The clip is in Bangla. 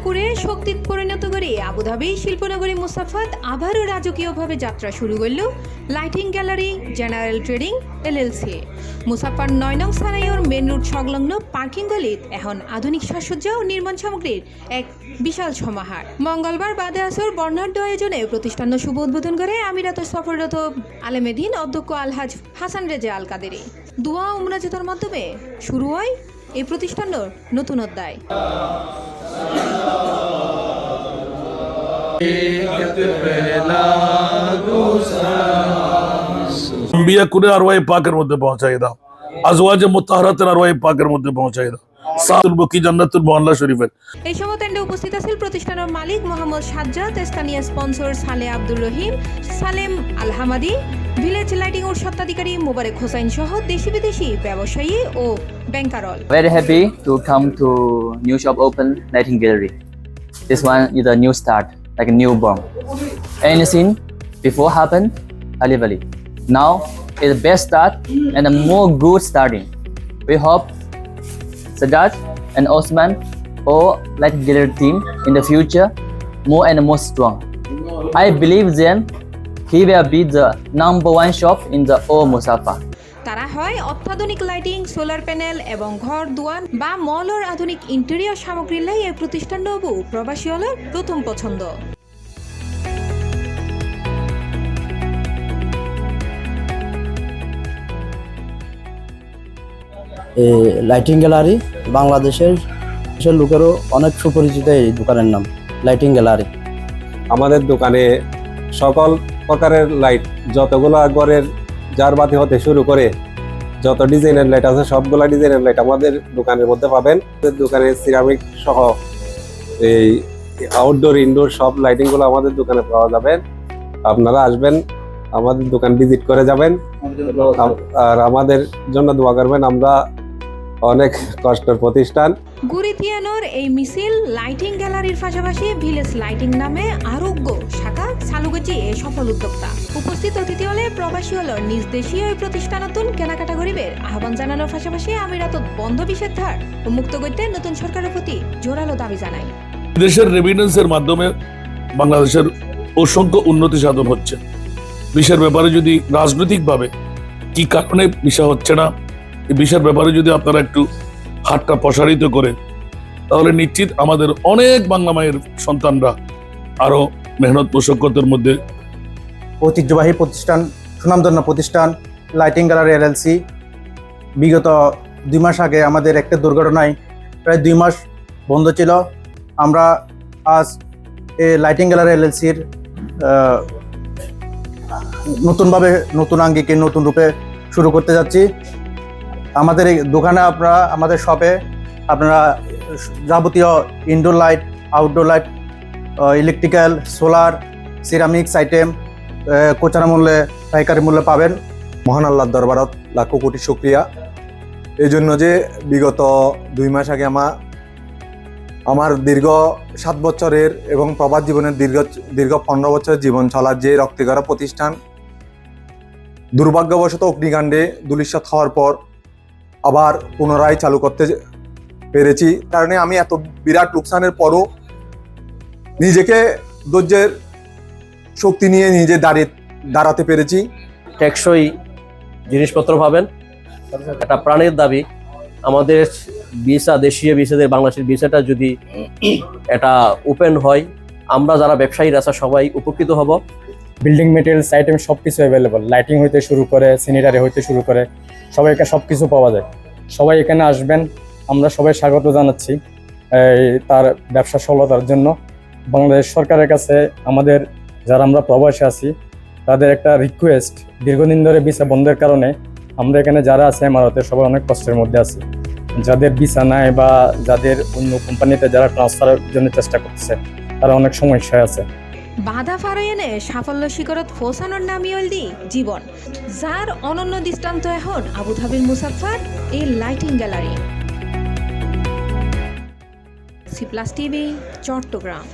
করে শক্তিত পরিণত করে আবুধাবি শিল্পনগরী মুসাফাত আবারও রাজকীয়ভাবে যাত্রা শুরু করল lighting gallery general trading LLC. মুসাফার ৯ নং সারাইয়ের মেন রোড সংলগ্ন পার্কিং গলিত এখন আধুনিক সাজসজ্জা ও নির্মাণ সামগ্রীর এক বিশাল সমাহার। মঙ্গলবার বাদে আসর বর্ণাঢ্য আয়োজনে প্রতিষ্ঠানের শুভ উদ্বোধন করে আমিরাতের সফররত আলেমেদিন অধ্যক্ষ আলহাজ হাসান রেজা আল কাদেরি। দোয়া ও মুনাজাতের মাধ্যমে শুরু হয় এই প্রতিষ্ঠানের নতুন অধ্যায়। আম্বিয়া কুনে আরওয়ায়ে পাকের মধ্যে পৌঁছাই দাও, আজওয়াজে মুতাহহারাতের আরওয়ায়ে পাকের মধ্যে পৌঁছাই দাও। সাতুল বকি জান্নাতুল মুআল্লা শরীফের। এই সময় টেন্ডে উপস্থিত আছেন প্রতিষ্ঠানের মালিক মোহাম্মদ সাজ্জাদ, স্থানীয় স্পন্সর সালে আব্দুর রহিম, সালেম আল হামাদি, ভিলেজ লাইটিং এর স্বত্বাধিকারী মোবারক হোসেন সহ দেশি বিদেশি ব্যবসায়ী ও ব্যাংকারল। Very happy to come to new shop open lighting gallery. This one is a new start, like a newborn. Anything before happened, Ali. Now is the best start and a more good starting. We hope Sadat and Osman or lighting gallery team in the future more and more strong. I believe them. He will be the #1 shop in the Old Musafa. তারা হয় অত্যাধুনিক লাইটিং, সোলার প্যানেল এবং ঘর দুয়ান বা মলের আধুনিক ইন্টেরিয়র সামগ্রী লাই এই প্রতিষ্ঠান নবু প্রবাসী হলের প্রথম পছন্দ। এই লাইটিং গ্যালারি বাংলাদেশের লোকেরও অনেক সুপরিচিত এই দোকানের নাম লাইটিং গ্যালারি। আমাদের দোকানে সকল প্রকারের লাইট, যতগুলো ঘরের জারবাতি হতে শুরু করে যত ডিজাইনের লাইট আছে সবগুলা ডিজাইনের লাইট আমাদের দোকানের মধ্যে পাবেন। দোকানে সিরামিক সহ এই আউটডোর ইনডোর সব লাইটিংগুলো আমাদের দোকানে পাওয়া যাবে। আপনারা আসবেন, আমাদের দোকান ভিজিট করে যাবেন আর আমাদের জন্য দোয়া করবেন। আমরা অনেক কষ্টের প্রতিষ্ঠান। গুরিতিয়ানোর এই মিছিল লাইটিং গ্যালারির পাশাপাশি ভিলেজ লাইটিং নামে আরোগ্য শাখা চালু করছে এই সফল উদ্যোক্তা। উপস্থিত অতিথি হলে প্রবাসী হল নিজ দেশীয় এই প্রতিষ্ঠানতুন কেনাকাটা গরিবের আহ্বান জানানোর পাশাপাশি আমিরাতত বন্ধ নিষেধাজ্ঞা ও মুক্ত করতে নতুন সরকারের প্রতি জোরালো দাবি জানায়। দেশের রেভিডেন্সের মাধ্যমে বাংলাদেশের অসংখ্য উন্নতি সাধন হচ্ছে। বিষয়ের ব্যাপারে যদি রাজনৈতিকভাবে কি কারণে বিষয় হচ্ছে না, এই বিষয়ের ব্যাপারে যদি আপনারা একটু হাতটা প্রসারিত করে তাহলে নিশ্চিত আমাদের অনেক বাংলা মায়ের সন্তানরা আরো মেহনত মশক্কতের মধ্যে। ঐতিহ্যবাহী প্রতিষ্ঠান, সুনামধন্য প্রতিষ্ঠান লাইটিং গ্যালারি এলএলসি বিগত 2 মাস আগে আমাদের একটা দুর্ঘটনায় প্রায় 2 মাস বন্ধ ছিল। আমরা আজ এই লাইটিং গ্যালারি এলএলসির নতুনভাবে নতুন আঙ্গিকে নতুন রূপে শুরু করতে যাচ্ছি। আমাদের এই দোকানে আপনারা, আমাদের শপে আপনারা যাবতীয় indoor light, outdoor light, electrical, solar, ceramics item কোচারা মূল্যে, পাইকারি মূল্যে পাবেন। মহান আল্লাহর দরবারত লাখো কোটি শুকরিয়া এই জন্য যে বিগত 2 মাস আগে আমার দীর্ঘ 7 বছরের এবং প্রবাস জীবনের দীর্ঘ 15 বছরের জীবন চলার যে রক্তিগড়া প্রতিষ্ঠান দুর্ভাগ্যবশত অগ্নিকাণ্ডে ধূলিসাৎ হওয়ার পর আবার পুনরায় চালু করতে পেরেছি। কারণে আমি এত বিরাট লোকসানের পরও নিজেকে ধৈর্যের শক্তি নিয়ে নিজে দাঁড়াতে পেরেছি। টেকসই জিনিসপত্র পাবেন, একটা প্রাণের দাবি। আমাদের ভিসা, দেশীয় ভিসাদের বাংলাদেশের ভিসাটা যদি এটা ওপেন হয়, আমরা যারা ব্যবসায়ীরা আছে সবাই উপকৃত হব। বিল্ডিং মেটেরিয়ালস আইটেম সব কিছু অ্যাভেলেবল, লাইটিং হইতে শুরু করে স্যানিটারি হইতে শুরু করে সবাইকে সব কিছু পাওয়া যায়। সবাই এখানে আসবেন, আমরা সবাই স্বাগত জানাচ্ছি তার ব্যবসা সফলতার জন্য। বাংলাদেশ সরকারের কাছে আমাদের যারা আমরা প্রবাসী আছি তাদের একটা রিকোয়েস্ট, দীর্ঘদিন ধরে ভিসা বন্ধের কারণে আমরা এখানে যারা আছে ইমারতে সবাই অনেক কষ্টের মধ্যে আছি। যাদের ভিসা নাই বা যাদের অন্য কোম্পানিতে যারা ট্রান্সফারের জন্য চেষ্টা করতেছে তারা অনেক সমস্যায় আছে। বাধা ফারাইনে সাফল্য শিখরত পৌঁছানোর নামই হলদি জীবন, যার অনন্য দৃষ্টান্ত এখন আবুধাবির মুসাফার এই lighting gallery. C+ TV, Chittagong.